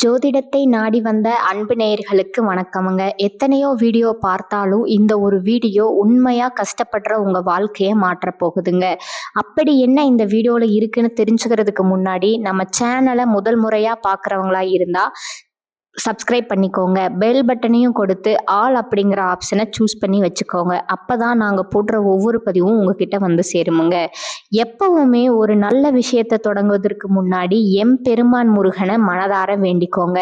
ஜோதிடத்தை நாடி வந்த அன்பு நேயர்களுக்கு வணக்கமுங்க. எத்தனையோ வீடியோ பார்த்தாலும் இந்த ஒரு வீடியோ உண்மையா கஷ்டப்படுற உங்க வாழ்க்கையை மாற்றப் போகுதுங்க. அப்படி என்ன இந்த வீடியோல இருக்குன்னு தெரிஞ்சுக்கிறதுக்கு முன்னாடி நம்ம சேனலை முதல் முறையா பார்க்குறவங்களா இருந்தா சப்ஸ்கிரைப் பண்ணிக்கோங்க. பெல் பட்டனையும் கொடுத்து ஆல் அப்படிங்கிற ஆப்ஷனை சூஸ் பண்ணி வச்சுக்கோங்க. அப்பதான் நாங்கள் போடுற ஒவ்வொரு பதிவும் உங்ககிட்ட வந்து சேருமுங்க. எப்பவுமே ஒரு நல்ல விஷயத்தை தொடங்குவதற்கு முன்னாடி பெருமான் முருகனை மனதார வேண்டிக்கோங்க.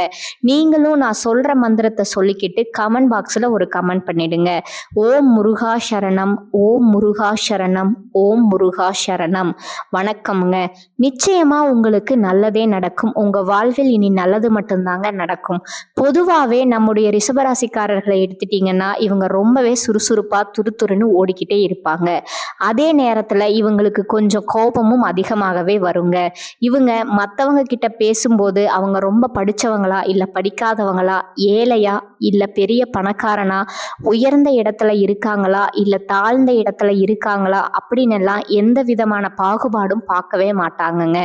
நீங்களும் நான் சொல்ற மந்திரத்தை சொல்லிக்கிட்டு கமெண்ட் பாக்ஸில் ஒரு கமெண்ட் பண்ணிடுங்க. ஓம் முருகா சரணம், ஓம் முருகா சரணம், ஓம் முருகா சரணம். வணக்கம்ங்க. நிச்சயமா உங்களுக்கு நல்லதே நடக்கும். உங்க வாழ்வில் இனி நல்லது மட்டும்தாங்க நடக்கும். பொதுவாகவே நம்முடைய ரிஷபராசிக்காரர்களை எடுத்துட்டீங்கன்னா இவங்க ரொம்பவே சுறுசுறுப்பா துருதுருன்னு ஓடிக்கிட்டே இருப்பாங்க. அதே நேரத்துல இவங்களுக்கு கொஞ்சம் கோபமும் அதிகமாகவே வருங்க. இவங்க மற்றவங்க கிட்ட பேசும்போது அவங்க ரொம்ப படிச்சவங்களா இல்ல படிக்காதவங்களா, ஏழையா இல்ல பெரிய பணக்காரனா, உயர்ந்த இடத்துல இருக்காங்களா இல்ல தாழ்ந்த இடத்துல இருக்காங்களா அப்படின்னு எல்லாம் எந்த விதமான பாகுபாடும் பார்க்கவே மாட்டாங்கங்க.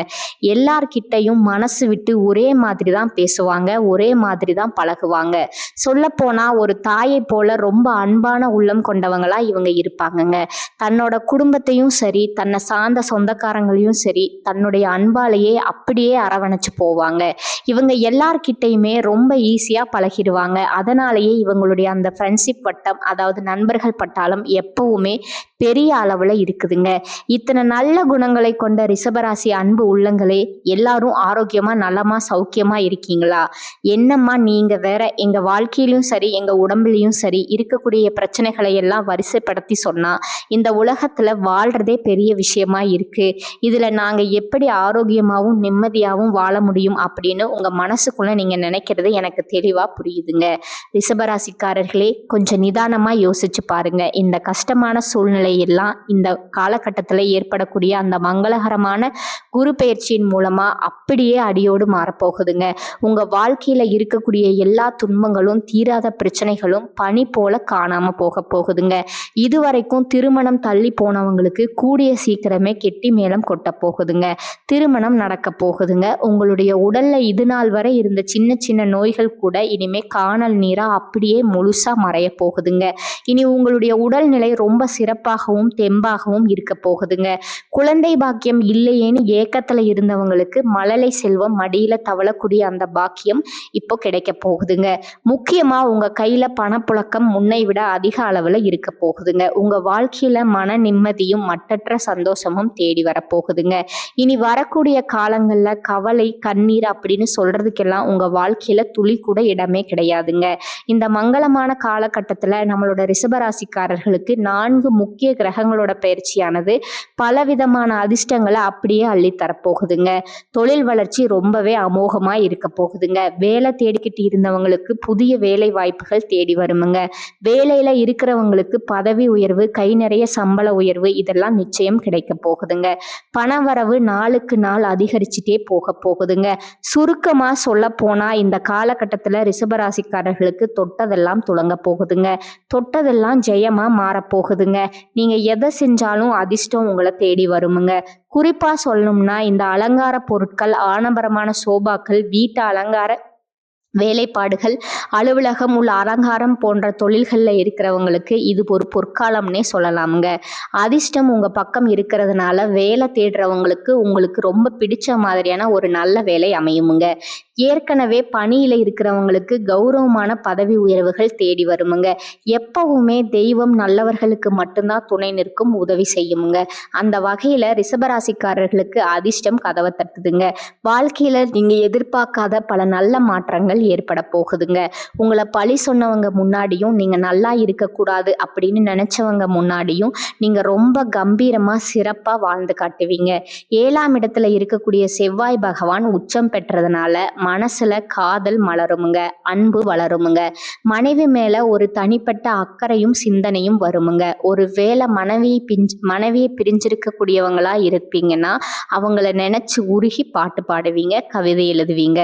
எல்லார்கிட்டையும் மனசு விட்டு ஒரே மாதிரி தான் பேசுவாங்க, ஒரே மாதிரி தான் பழகுவாங்க. சொல்ல போனா ஒரு தாயை போல ரொம்ப அன்பான உள்ளம் கொண்டவங்களா இவங்க இருப்பாங்கங்க. தன்னோட குடும்பத்தையும் சரி, தன்னை சார்ந்த சொந்தக்காரங்களையும் சரி, தன்னுடைய அன்பாலேயே அப்படியே அரவணைச்சு போவாங்க. இவங்க எல்லார்கிட்டையுமே ரொம்ப ஈஸியா பழகிடுவாங்க. அதனாலேயே இவங்களுடைய அந்த ஃப்ரெண்ட்ஷிப் வட்டம், அதாவது நண்பர்கள் பட்டாளம் எப்பவுமே பெரிய அளவுல இருக்குதுங்க. இத்தனை நல்ல குணங்களை கொண்ட ரிஷபராசி அன்பு உள்ளங்களே, எல்லாரும் ஆரோக்கியமா நலமா சௌக்கியமா இருக்கீங்களா? என்னம்மா நீங்க வேற, எங்க வாழ்க்கையிலும் சரி எங்க உடம்புலையும் சரி இருக்கக்கூடிய பிரச்சனைகளை எல்லாம் வரிசைப்படுத்தி சொன்னா இந்த உலகத்துல வாழ்றதே பெரிய விஷயமா இருக்கு. இதுல நாங்க எப்படி ஆரோக்கியமாவும் நிம்மதியாவும் வாழ முடியும் அப்படின்னு உங்க மனசுக்குள்ள நீங்க நினைக்கிறது எனக்கு தெளிவா புரியுதுங்க. ரிஷபராசிக்காரர்களே, கொஞ்சம் நிதானமா யோசிச்சு பாருங்க. இந்த கஷ்டமான சூழ்நிலை எல்லாம் இந்த காலகட்டத்துல ஏற்படக்கூடிய அந்த மங்களகரமான குரு பெயர்ச்சியின் மூலமா அப்படியே அடியோடு மாறப்போகுதுங்க. உங்க வாழ்க்கையில இருக்கக்கூடிய எல்லா துன்பங்களும் தீராத பிரச்சனைகளும் பனி போல காணாம போகுதுங்க. இதுவரைக்கும் திருமணம் தள்ளி போனவங்களுக்கு கூடிய சீக்கிரமே கெட்டி மேளம் கொட்ட போகுதுங்க. திருமணம் நடக்க போகுதுங்க. உங்களுடைய உடல்ல இது நாள் வரை இருந்த சின்ன சின்ன நோய்கள் கூட இனிமே காணல் நீரா அப்படியே முழுசா மறைய போகுதுங்க. இனி உங்களுடைய உடல்நிலை ரொம்ப சிறப்பாகவும் தெம்பாகவும் இருக்க போகுதுங்க. குழந்தை பாக்கியம் இல்லையேன்னு ஏக்கத்துல இருந்தவங்களுக்கு மழலை செல்வம் மடியில தவழக்கூடிய அந்த பாக்கியம் இப்போ கிடைக்க போகுதுங்க. முக்கியமா உங்க கையில பணப்புழக்கம் முன்னை விட அதிக அளவுல இருக்க போகுதுங்க. உங்க வாழ்க்கையில மன நிம்மதியும் மட்டற்ற சந்தோஷமும் தேடி வரப்போகுதுங்க. இனி வரக்கூடிய காலங்கள்ல கவலை கண்ணீர் அப்படின்னு சொல்றதுக்கெல்லாம் உங்க வாழ்க்கையில துளி கூட இடமே கிடையாதுங்க. இந்த மங்களமான காலகட்டத்துல நம்மளோட ரிஷபராசிக்காரர்களுக்கு 4 முக்கிய கிரகங்களோட பயிற்சியானது பலவிதமான அதிர்ஷ்டங்களை அப்படியே அள்ளி தரப்போகுதுங்க. தொழில் வளர்ச்சி ரொம்பவே அமோகமா இருக்க போகுதுங்க. வேலை தேடிக்கிட்டு இருந்தவங்களுக்கு புதிய வேலை வாய்ப்புகள் தேடி வருமுங்க. வேலையில இருக்கிறவங்களுக்கு பதவி உயர்வு, கை நிறைய சம்பள உயர்வு இதெல்லாம் நிச்சயம் கிடைக்க போகுதுங்க. பண வரவு நாளுக்கு நாள் அதிகரிச்சுட்டே போகுதுங்க. சுருக்கமா சொல்ல போனா இந்த காலகட்டத்துல ரிஷபராசிக்காரர்களுக்கு தொட்டதெல்லாம் துலங்க போகுதுங்க. தொட்டதெல்லாம் ஜெயமா மாறப்போகுதுங்க. நீங்க எதை செஞ்சாலும் அதிர்ஷ்டம் உங்களை தேடி வருமுங்க. குறிப்பா சொல்லணும்னா இந்த அலங்கார பொருட்கள், ஆடம்பரமான சோபாக்கள், வீட்டு அலங்கார வேலைப்பாடுகள், அலுவலகம் உள்ள அலங்காரம் போன்ற தொழில்களில் இருக்கிறவங்களுக்கு இது ஒரு பொற்காலம்னே சொல்லலாமுங்க. அதிர்ஷ்டம் உங்க பக்கம் இருக்கிறதுனால வேலை தேடுறவங்களுக்கு உங்களுக்கு ரொம்ப பிடிச்ச மாதிரியான ஒரு நல்ல வேலை அமையுமுங்க. ஏற்கனவே பணியில இருக்கிறவங்களுக்கு கௌரவமான பதவி உயர்வுகள் தேடி வருமுங்க. எப்பவுமே தெய்வம் நல்லவர்களுக்கு மட்டும்தான் துணை நிற்கும், உதவி செய்யுமுங்க. அந்த வகையில ரிஷபராசிக்காரர்களுக்கு அதிர்ஷ்டம் கதவை தட்டுதுங்க. வாழ்க்கையில நீங்க எதிர்பார்க்காத பல நல்ல மாற்றங்கள் ஏற்பட போகுதுங்க. உங்களை பழி சொன்னவங்க முன்னாடியும், நீங்க நல்லா இருக்கக்கூடாது அப்படின்னு நினைச்சவங்க முன்னாடியும் நீங்க ரொம்ப கம்பீரமா சிறப்பா வாழ்ந்து காட்டுவீங்க. 7ஆம் இடத்துல இருக்கக்கூடிய செவ்வாய் பகவான் உச்சம் பெற்றதுனால மனசுல காதல் மலருமுங்க, அன்பு வளருமுங்க. மனைவி மேல ஒரு தனிப்பட்ட அக்கறையும் சிந்தனையும் வருமுங்க. ஒரு வேளை மனைவியை பிரிஞ்சிருக்கக்கூடியவங்களா இருப்பீங்கன்னா அவங்கள நினைச்சு உருகி பாட்டு பாடுவீங்க, கவிதை எழுதுவீங்க.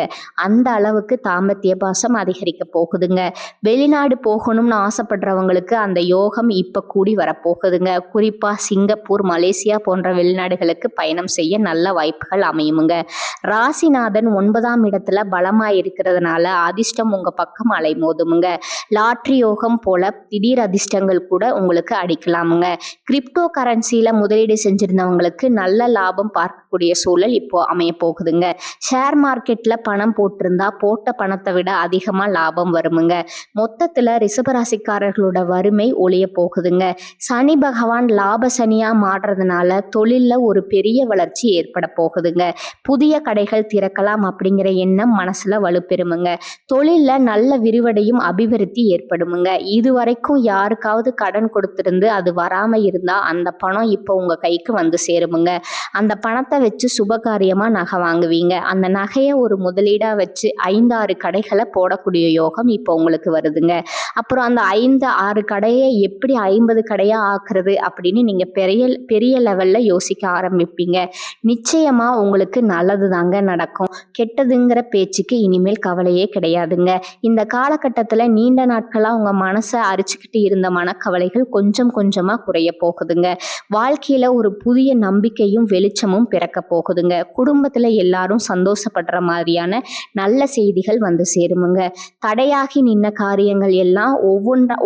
அந்த அளவுக்கு தாம்பத்திய பாசம் அதிகரிக்க போகுதுங்க. வெளிநாடு போகணும்னு ஆசைப்படுறவங்களுக்கு அந்த யோகம் இப்ப கூடி வரப்போகுதுங்க. குறிப்பா சிங்கப்பூர், மலேசியா போன்ற வெளிநாடுகளுக்கு பயணம் செய்ய நல்ல வாய்ப்புகள் அமையுமுங்க. ராசிநாதன் 9ஆம் இடத்துல ஸ்தானத்துல பலமா இருக்கிறதுனால அதிர்ஷ்டம் உங்க பக்கம் அலைமோதுமுங்க. லாட்ரி யோகம் போல திடீர் அதிர்ஷ்டங்கள் கூட உங்களுக்கு அடிக்கலாமுங்க. கிரிப்டோ கரன்சியில முதலீடு செஞ்சிருந்தவங்களுக்கு நல்ல லாபம் பார்க்கக்கூடிய சூழல் இப்போ அமைய போகுதுங்க. ஷேர் மார்க்கெட்ல பணம் போட்டிருந்தா போட்ட பணத்தை விட அதிகமா லாபம் வருமுங்க. மொத்தத்துல ரிஷபராசிக்காரர்களோட வறுமை ஒழிய போகுதுங்க. சனி பகவான் லாப சனியா மாறுறதுனால தொழில்ல ஒரு பெரிய வளர்ச்சி ஏற்பட போகுதுங்க. புதிய கடைகள் திறக்கலாம் அப்படிங்கிற எண்ணம் மனசுல வலுப்பெறுமுங்க. தொழில்ல நல்ல விரிவடையும் அபிவிருத்தி ஏற்படுமுங்க. இதுவரைக்கும் யாருக்காவது கடன் கொடுத்திருந்து அது வராம இருந்தா அந்த பணம் இப்போ உங்க கைக்கு வந்து சேருமுங்க. அந்த பணத்தை வச்சு சுபகாரியமா நகை வாங்குவீங்க. அந்த நகையை ஒரு முதலீடா வச்சு 5-6 கடைகளை போடக்கூடிய யோகம் இப்போ உங்களுக்கு வருதுங்க. அப்புறம் அந்த 5-6 கடையை எப்படி 50 கடையா ஆக்குறது அப்படின்னு நீங்க பெரிய பெரிய லெவல்ல யோசிக்க ஆரம்பிப்பீங்க. நிச்சயமா உங்களுக்கு நல்லது தாங்க நடக்கும். கெட்டதுங்கிற பேச்சுக்கு இனிமேல் கவலையே கிடையாதுங்க. இந்த காலகட்டத்துல நீண்ட நாட்களா உங்க மனசை அரிச்சுக்கிட்டு இருந்த மனக்கவலைகள் கொஞ்சம் கொஞ்சமா குறைய போகுதுங்க. வாழ்க்கையில ஒரு புதிய நம்பிக்கையும் வெளிச்சமும் பிறக்க போகுதுங்க. குடும்பத்துல எல்லாரும் சந்தோஷப்படுற மாதிரியான நல்ல செய்திகள் வந்து சேருமுங்க. தடையாகி நின்ன காரியங்கள் எல்லாம்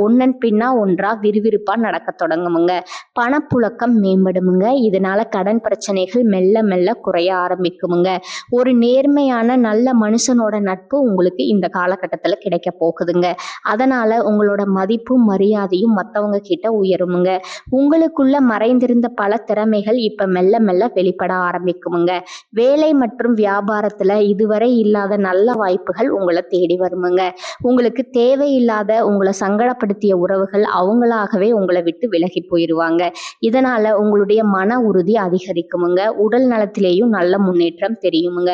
ஒன்னன் பின்னா ஒன்றா விறுவிறுப்பா நடக்க தொடங்குமுங்க. பணப்புழக்கம் மேம்படுமுங்க. இதனால கடன் பிரச்சனைகள் மெல்ல மெல்ல குறைய ஆரம்பிக்குமுங்க. ஒரு நேர்மையான நல்ல மனுஷனோட நட்பு உங்களுக்கு இந்த காலகட்டத்துல கிடைக்க போகுதுங்க. அதனால உங்களோட மதிப்பும் மரியாதையும் மற்றவங்க கிட்ட உயருமுங்க. உங்களுக்குள்ள மறைந்திருந்த பல திறமைகள் இப்ப மெல்ல மெல்ல வெளிப்பட ஆரம்பிக்குமுங்க. வேலை மற்றும் வியாபாரத்துல இதுவரை இல்லாத நல்ல வாய்ப்புகள் உங்களை தேடி வருமுங்க. உங்களுக்கு தேவையில்லாத உங்களை சங்கடப்படுத்திய உறவுகள் அவங்களாகவே உங்களை விட்டு விலகி போயிடுவாங்க. இதனால உங்களுடைய மன உறுதி அதிகரிக்குமுங்க. உடல் நலத்திலேயும் நல்ல முன்னேற்றம் தெரியுமுங்க.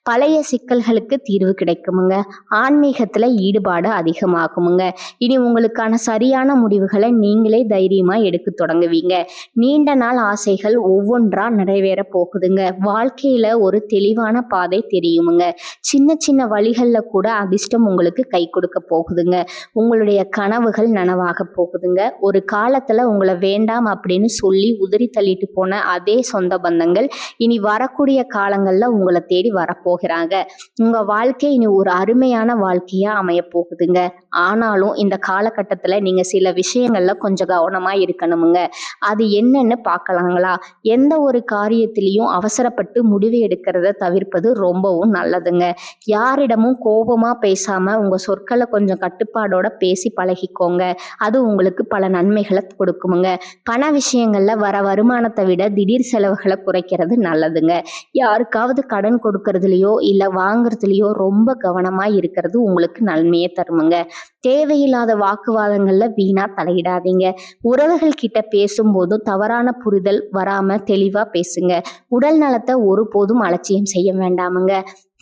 பழைய சிக்கல்களுக்கு தீர்வு கிடைக்குமுங்க. ஆன்மீகத்துல ஈடுபாடு அதிகமாகுமுங்க. இனி உங்களுக்கான சரியான முடிவுகளை நீங்களே தைரியமா எடுக்க தொடங்குவீங்க. நீண்ட நாள் ஆசைகள் ஒவ்வொன்றா நிறைவேற போகுதுங்க. வாழ்க்கையில ஒரு தெளிவான பாதை தெரியுமுங்க. சின்ன சின்ன வழிகள்ல கூட அதிர்ஷ்டம் உங்களுக்கு கை கொடுக்க போகுதுங்க. உங்களுடைய கனவுகள் நனவாக போகுதுங்க. ஒரு காலத்துல உங்களை வேண்டாம் அப்படின்னு சொல்லி உதறி தள்ளிட்டு போன அதே சொந்த பந்தங்கள் இனி வரக்கூடிய காலங்கள்ல உங்களை தேடி வரப்போகிறாங்க. உங்க வாழ்க்கை இனி ஒரு அருமையான வாழ்க்கையா அமைய போகுதுங்க. ஆனாலும் இந்த காலகட்டத்துல நீங்க சில விஷயங்கள்ல கொஞ்சம் கவனமா இருக்கணுமுங்க. அது என்னன்னு பார்க்கலாங்களா? எந்த ஒரு காரியத்திலையும் அவசரப்பட்டு முடிவு எடுக்கிறத தவிர்ப்பது ரொம்பவும் நல்லதுங்க. யாரிடமும் கோபமா பேசாம உங்க சொற்களை கொஞ்சம் கட்டுப்பாடோட பேசி பழகிக்கோங்க. அது உங்களுக்கு பல நன்மைகளை கொடுக்குமுங்க. பண விஷயங்கள்ல வர வருமானத்தை விட திடீர் செலவுகளை குறைக்கிறது நல்லதுங்க. யாருக்காவது கடன் கொடுக்கறதுலயோ இல்ல வாங்குறதுலயோ ரொம்ப கவனமா இருக்கிறது உங்களுக்கு நன்மையை தருமுங்க. தேவையில்லாத வாக்குவாதங்கள்ல வீணா தலையிடாதீங்க. உறவுகள் கிட்ட பேசும்போதும் தவறான புரிதல் வராம தெளிவா பேசுங்க. உடல் நலத்தை ஒருபோதும் அலட்சியம் செய்ய வேண்டாமுங்க.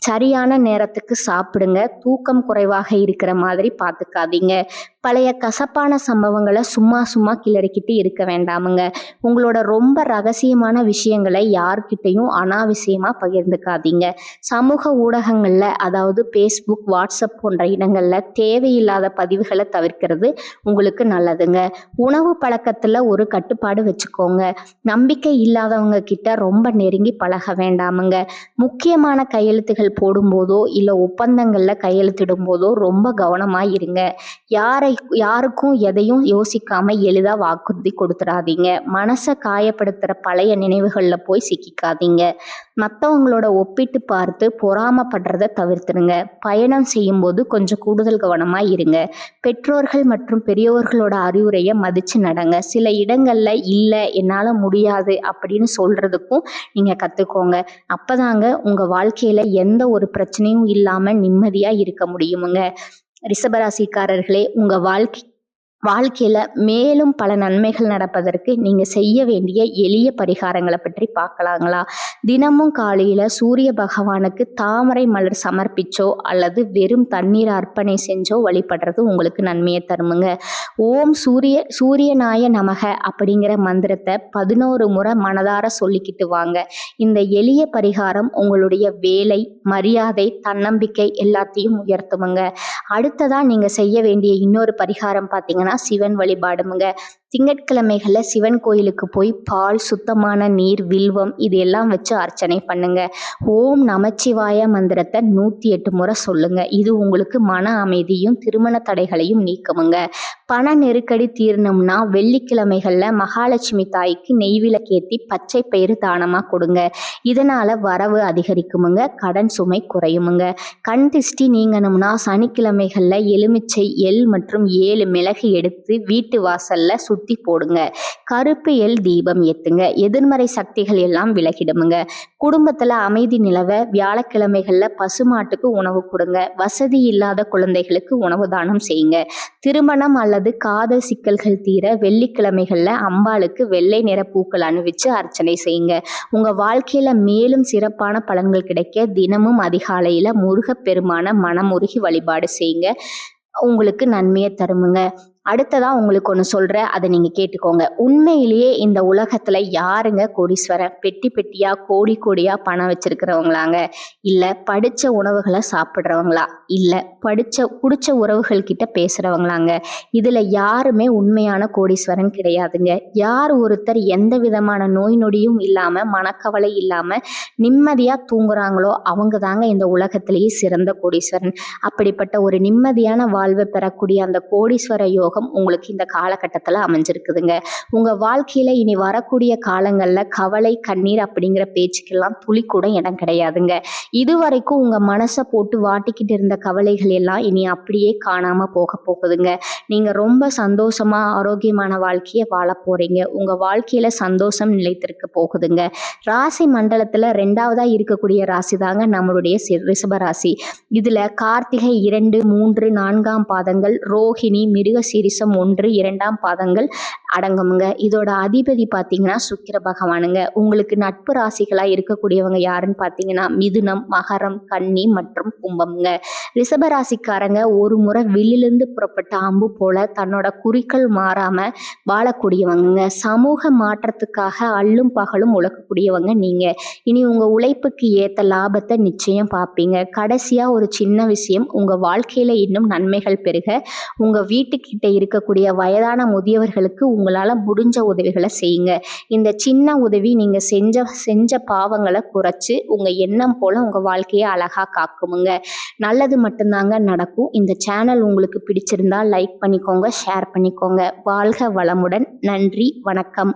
சரியான நேரத்துக்கு சாப்பிடுங்க. தூக்கம் குறைவாக இருக்கிற மாதிரி பார்த்துக்காதீங்க. பழைய கசப்பான சம்பவங்களை சும்மா சும்மா கிளறிக்கிட்டு இருக்க வேண்டாமுங்க. உங்களோட ரொம்ப ரகசியமான விஷயங்களை யார்கிட்டையும் அனாவசியமா பகிர்ந்துக்காதீங்க. சமூக ஊடகங்கள்ல அதாவது ஃபேஸ்புக், வாட்ஸ்அப் போன்ற இடங்கள்ல தேவையில்லாத பதிவுகளை தவிர்க்கிறது உங்களுக்கு நல்லதுங்க. உணவு பழக்கத்துல ஒரு கட்டுப்பாடு வச்சுக்கோங்க. நம்பிக்கை இல்லாதவங்க கிட்ட ரொம்ப நெருங்கி பழக வேண்டாமுங்க. முக்கியமான கையெழுத்துகள் போடும்போதோ இல்ல ஒப்பந்தங்கள்ல கையெழுத்திடும் போதோ ரொம்ப கவனமா இருங்க. யாருக்கும் எதையும் யோசிக்காம எளிதா வாக்குறுதி கொடுத்துடாதீங்க. மனசை காயப்படுத்துற பழைய நினைவுகள்ல போய் சிக்கிக்காதீங்க. மற்றவங்களோட ஒப்பிட்டு பார்த்து பொறாமப்படுறத தவிர்த்துருங்க. பயணம் செய்யும் போது கொஞ்சம் கூடுதல் கவனமா இருங்க. பெற்றோர்கள் மற்றும் பெரியோர்களோட அறிவுரையை மதிச்சு நடங்க. சில இடங்கள்ல இல்ல என்னால முடியாது அப்படின்னு சொல்றதுக்கும் நீங்க கத்துக்கோங்க. அப்பதாங்க உங்க வாழ்க்கையில எந்த ஒரு பிரச்சனையும் இல்லாம நிம்மதியா இருக்க முடியுமுங்க. ரிஷபராசிக்காரர்களே, உங்க வாழ்க்கையில மேலும் பல நன்மைகள் நடப்பதற்கு நீங்க செய்ய வேண்டிய எளிய பரிகாரங்களை பற்றி பார்க்கலாங்களா? தினமும் காலையில சூரிய பகவானுக்கு தாமரை மலர் சமர்ப்பிச்சோ அல்லது வெறும் தண்ணீர் அர்ப்பணை செஞ்சோ வழிபடுறது உங்களுக்கு நன்மையை தருமுங்க. ஓம் சூரியனாய நமக அப்படிங்கிற மந்திரத்தை 11 முறை மனதார சொல்லிக்கிட்டு வாங்க. இந்த எளிய பரிகாரம் உங்களுடைய வேலை, மரியாதை, தன்னம்பிக்கை எல்லாத்தையும் உயர்த்துமுங்க. அடுத்ததா நீங்க செய்ய வேண்டிய இன்னொரு பரிகாரம் பார்த்தீங்கன்னா சிவன் வழிபாடுமுங்க. திங்கட்கிழமைகளில் சிவன் கோயிலுக்கு போய் பால், சுத்தமான நீர், வில்வம் இது எல்லாம் வச்சு அர்ச்சனை பண்ணுங்க. ஓம் நமச்சிவாய மந்திரத்தை 108 முறை சொல்லுங்க. இது உங்களுக்கு மன அமைதியும் திருமண தடைகளையும் நீக்குமுங்க. பண நெருக்கடி தீரணும்னா வெள்ளிக்கிழமைகளில் மகாலட்சுமி தாய்க்கு நெய்விளக்கேற்றி பச்சை பயிறு தானமாக கொடுங்க. இதனால் வரவு அதிகரிக்குமுங்க, கடன் சுமை குறையுமுங்க. கண் திஷ்டி நீங்கணும்னா சனிக்கிழமைகளில் எலுமிச்சை, எள் மற்றும் 7 மிளகு எடுத்து வீட்டு வாசல்ல சுத்தி போடுங்க. கருப்பு எள் தீபம் ஏத்துங்க. எதிர்மறை சக்திகள் எல்லாம் விலகிடுமுங்க. குடும்பத்துல அமைதி நிலவ வியாழக்கிழமைகள்ல பசுமாட்டுக்கு உணவு கொடுங்க. வசதி இல்லாத குழந்தைகளுக்கு உணவு தானம் செய்யுங்க. திருமணம் அல்லது காதல் சிக்கல்கள் தீர வெள்ளிக்கிழமைகள்ல அம்பாளுக்கு வெள்ளை நிற பூக்கள் அணிவிச்சு அர்ச்சனை செய்யுங்க. உங்க வாழ்க்கையில மேலும் சிறப்பான பலன்கள் கிடைக்க தினமும் அதிகாலையில முருகப்பெருமான மனமுருகி வழிபாடு செய்யுங்க. உங்களுக்கு நன்மையை தருமுங்க. அடுத்ததா உங்களுக்கு ஒன்று சொல்கிறேன், அதை நீங்கள் கேட்டுக்கோங்க. உண்மையிலேயே இந்த உலகத்தில் யாருங்க கோடீஸ்வரன்? பெட்டி பெட்டியாக கோடி கோடியாக பணம் வச்சிருக்கிறவங்களாங்க? இல்லை படித்த உணவுகளை சாப்பிட்றவங்களா? இல்லை பிடிச்ச உறவுகள் கிட்ட பேசுகிறவங்களாங்க? இதில் யாருமே உண்மையான கோடீஸ்வரன் கிடையாதுங்க. யார் ஒருத்தர் எந்த விதமான நோய் நொடியும் இல்லாமல் மனக்கவலை இல்லாமல் நிம்மதியாக தூங்குறாங்களோ அவங்க தாங்க இந்த உலகத்திலேயே சிறந்த கோடீஸ்வரன். அப்படிப்பட்ட ஒரு நிம்மதியான வாழ்வை பெறக்கூடிய அந்த கோடீஸ்வர யோகம் உங்களுக்கு இந்த காலகட்டத்தில் அமைஞ்சிருக்குதுங்க. உங்க வாழ்க்கையில இனி வரக்கூடிய காலங்கள்ல கவலை, கண்ணீர் அப்படிங்கிற பேச்சுக்கெல்லாம் துளி கூட இடம் கிடையாதுங்க. இதுவரைக்கும் உங்க மனசை போட்டு வாட்டிக்கிட்டு இருந்த கவலைகள் எல்லாம் இனி அப்படியே காணாம போக போகுதுங்க. நீங்க ரொம்ப சந்தோஷமா ஆரோக்கியமான வாழ்க்கையை வாழ போறீங்க. உங்க வாழ்க்கையில சந்தோஷம் நிலைத்திருக்க போகுதுங்க. ராசி மண்டலத்துல 2வதா இருக்கக்கூடிய ராசி தாங்க நம்மளுடைய ரிஷப ராசி. இதுல கார்த்திகை 2, 3, 4ஆம் பாதங்கள், ரோஹிணி, மிருகசீரிஷம் 1, 2ஆம் பாதங்கள் அடங்குமுங்க. இதோட அதிபதி பார்த்தீங்கன்னா சுக்கிர பகவானுங்க. உங்களுக்கு நட்பு ராசிகளா இருக்கக்கூடியவங்க யாருன்னு பார்த்தீங்கன்னா மிதுனம், மகரம், கன்னி மற்றும் கும்பம்ங்க. ரிஷப ராசிக்காரங்க ஒரு முறை வில்லிலிருந்து புறப்பட்ட அம்பு போல தன்னோட குறிக்கோள் மாறாம வாழக்கூடியவங்க. சமூக மாற்றத்துக்காக அல்லும் பகலும் உழைக்கக்கூடியவங்க நீங்க. இனி உங்க உழைப்புக்கு ஏத்த லாபத்தை நிச்சயம் பார்ப்பீங்க. கடைசியா ஒரு சின்ன விஷயம், உங்க வாழ்க்கையில இன்னும் நன்மைகள் பெருக உங்க வீட்டுக்கிட்ட இருக்கக்கூடிய வயதான முதியவர்களுக்கு உங்களால முடிஞ்ச உதவிகளை செய்யுங்க. இந்த சின்ன உதவி நீங்க செஞ்ச பாவங்களை குறைச்சு உங்க எண்ணம் போல உங்க வாழ்க்கையை அழகா காக்குமுங்க. நல்லது மட்டும்தாங்க நடக்கும். இந்த சேனல் உங்களுக்கு பிடிச்சிருந்தா லைக் பண்ணிக்கோங்க, ஷேர் பண்ணிக்கோங்க. வாழ்க வளமுடன். நன்றி, வணக்கம்.